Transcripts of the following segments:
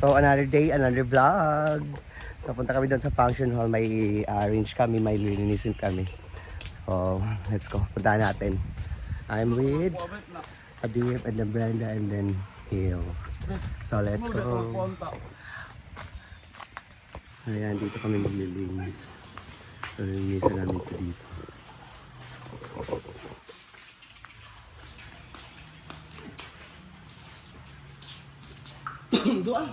So another day, another vlog. So punta kami doon sa function hall, may arrange kami, may lilinisin kami. So let's go, puntahan natin. I'm with Habib and then Brenda and then Hill. So let's go. Ayan, dito kami maglilinis. So lilinisan namin ito dito. Doon.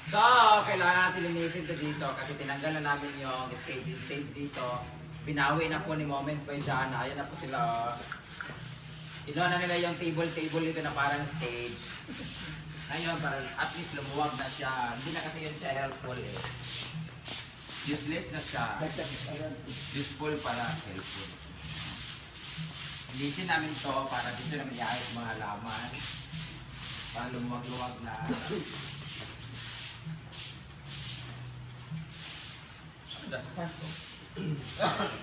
So, kailangan natin linisin ito dito kasi tinanggal na namin yung stage dito. Binawi na po ni Moments by Jana. Ayan na po sila. Inuha na nila yung table dito na parang stage. Ngayon, para at least lumuwag na siya. Hindi na kasi yun siya helpful eh. Useless na siya. Useful para helpful. Linisin namin to para dito namin iayos mga halaman. Para lumuwag-luwag na.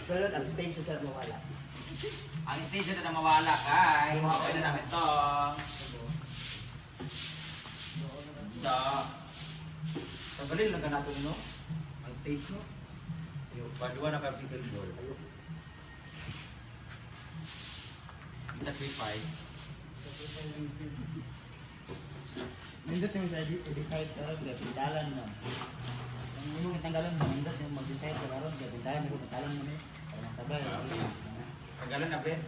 Sunod, ang stage na sarap mawala. Ang stage na mawala kay okay na namin to. Ito. Tagalil lang ka natin, no? Ang stage mo. Padua na ka pickleball. Sacrifice. Nindot yung i-decide ka ron, kaya pindalan mo. Ang yung tanggalan mo, nindot yung mag-decide ka ron, kaya pindalan mo, pindalan mo na yun. Para matabay. Tagalan na, Ben.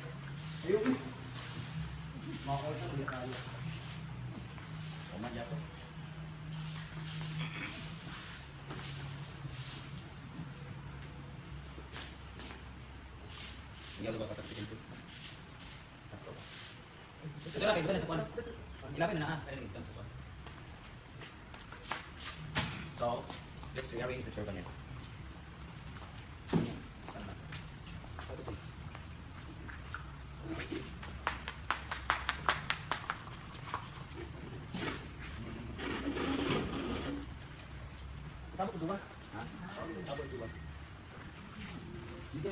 Ayun. Makakita ko yung kaya. Kumadya po. Hindi ako ba katapin ito? Ito na, ito na sa kwan. Ilapin na na, ito na sa kwan. So, let's rearrange the turbaness. Tapos ito ba? Ha? Tapos ito ba? Hindi,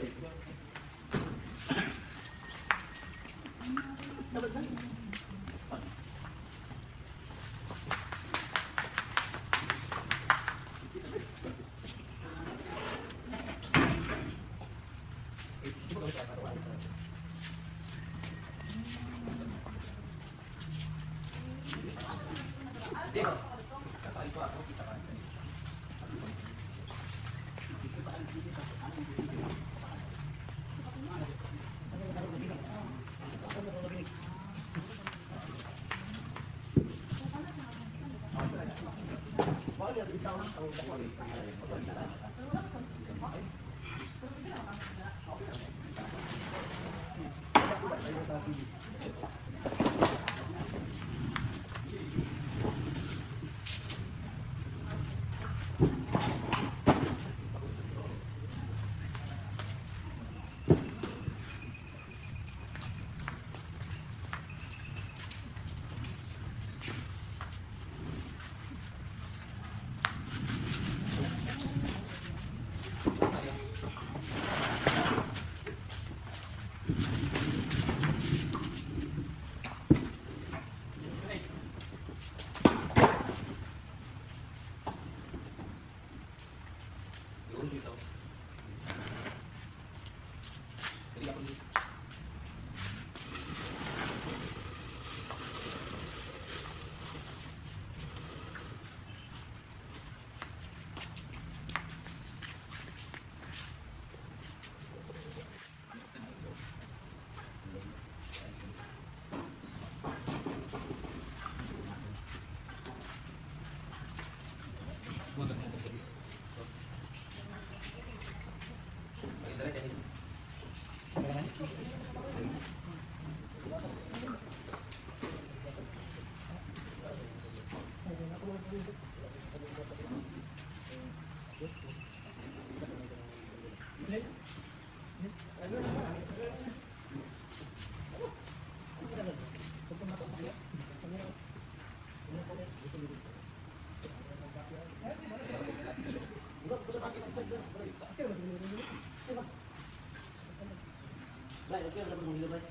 Bay, okay, wala pa mong hilabay.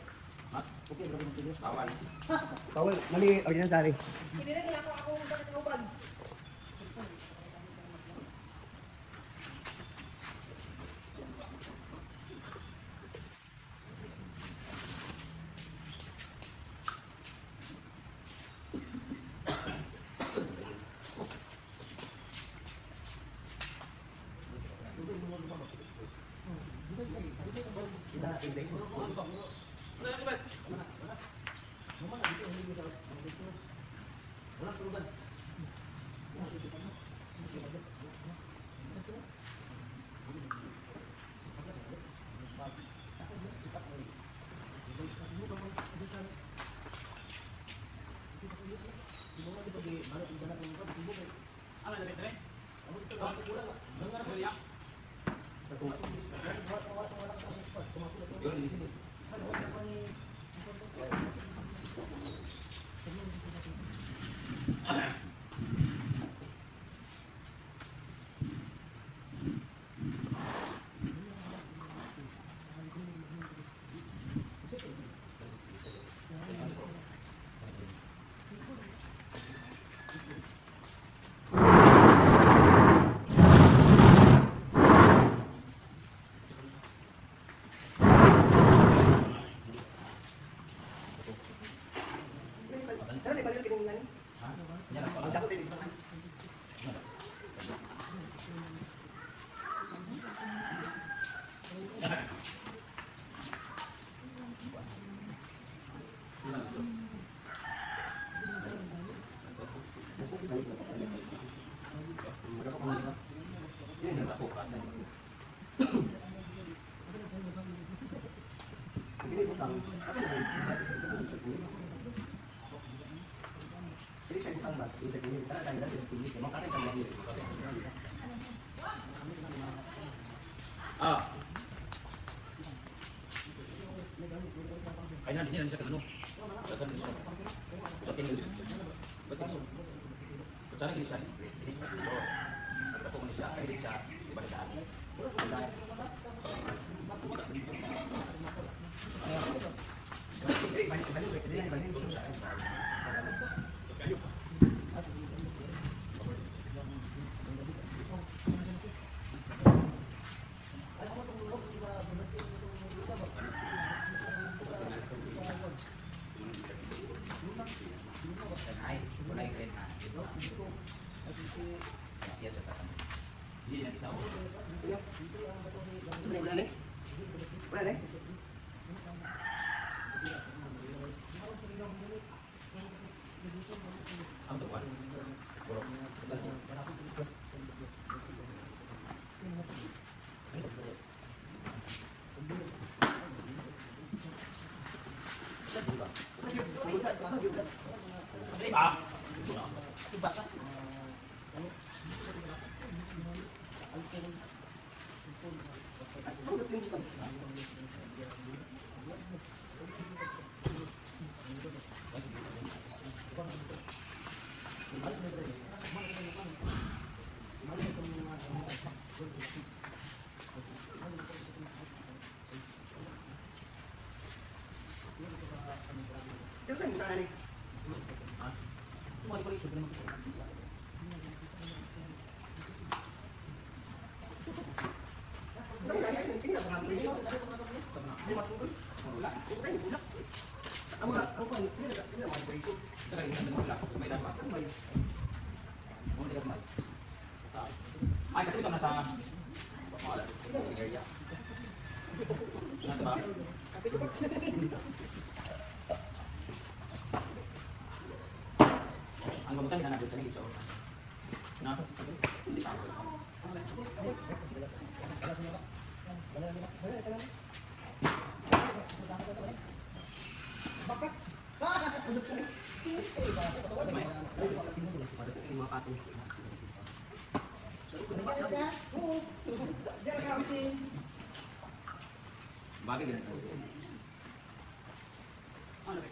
Ha? Okay, wala pa mong hilabay. Bawal. Bawal, mali, original sari. Hindi na ako bakit ako ban. Tara, di ba yung tinong nani? Yan ang Ang dako din. Hindi ko tang. Jadi saya butang mas, bisa gini, karena tanda sudah tinggi, makanya tanda ini. Ah. Kaya na, hindi na siya kasano. Dagan din siya. Dagan din. Dagan din. Kutsara gini siya. Gini siya. Dagan ko siya. Kaya din siya. Iba siya. Balik. Tulong siya. Ay, wala yung red hand. Yan sa sakam. Hindi na isa ako. Wala nih. Wala nih. Ang tuwan. Puro. Ah. Ibasa. Itu saya minta nih. Mau di sudah Ini nggak pernah beli. Ini masuk dulu. Bulan. Itu kan bulan. Kamu kan ini mau beli itu. Sekarang ini kan bulan. May dapat. Kan may. Mau tidak may. Ay, kasi ito nasa wala. Area. Nasa ba? Ang gamutan nila nandito na dito. Na? Hindi pa. Bakit ganito? Ano ba?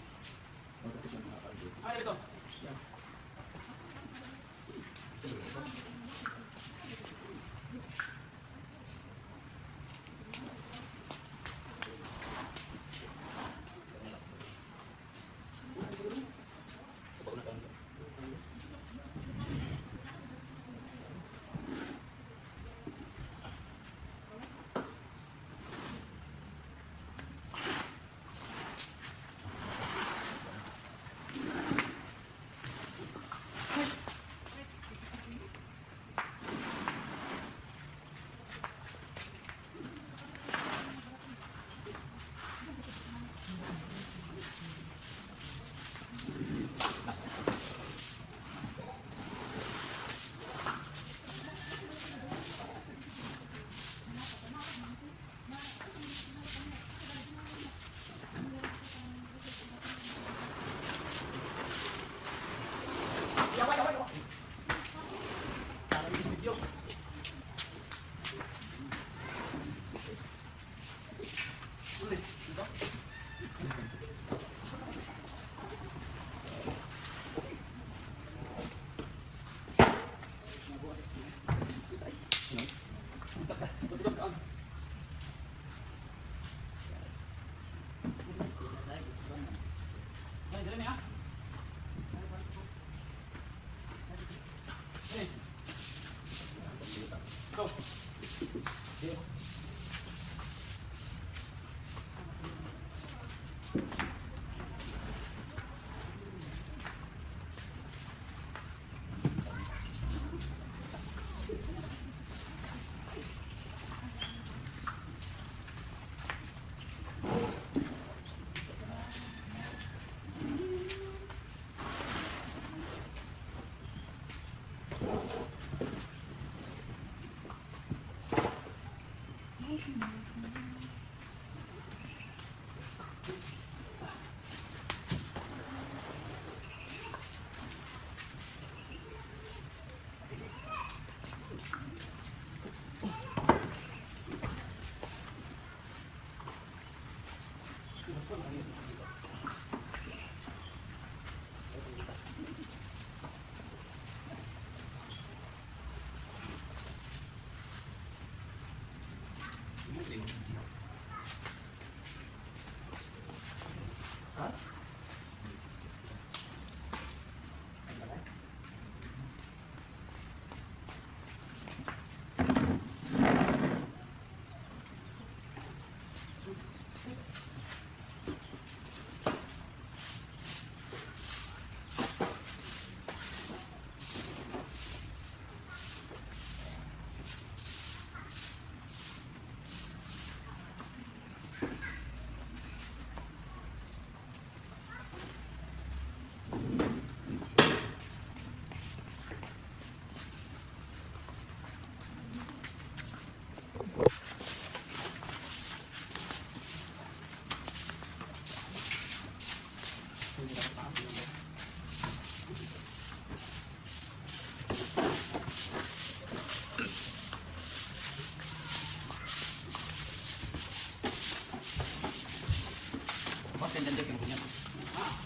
Boss, ganda yung punya.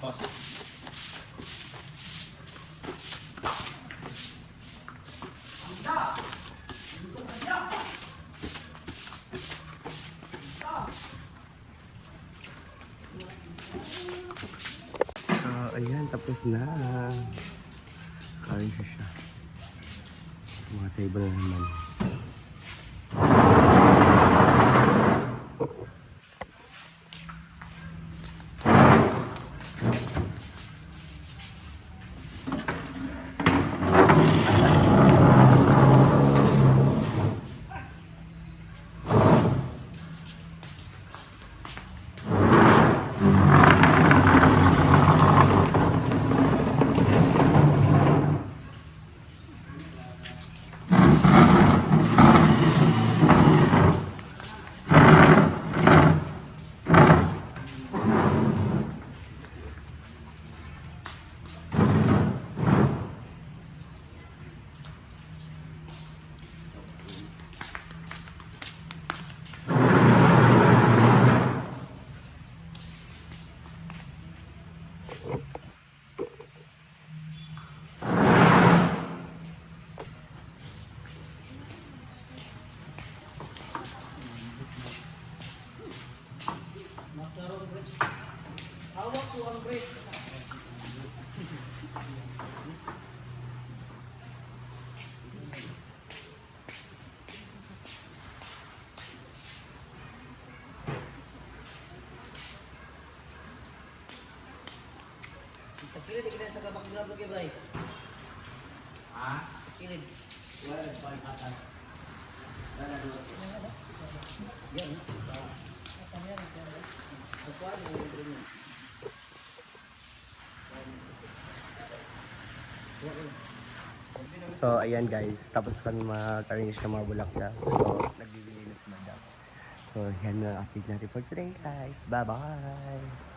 Boss. Ayan, tapos na. Kain siya. Sa mga table na naman. Kilid kita sa kabak-kabak kay Bray. Ha? Kilid. Wala na pa atas. Dala dulu. Yan. Ako ano yung So, ayan guys. Tapos kami mag-arrange ng mga bulaklak. So, nagbibigay na si Madam. So, yan na ang update natin for today guys. Bye-bye!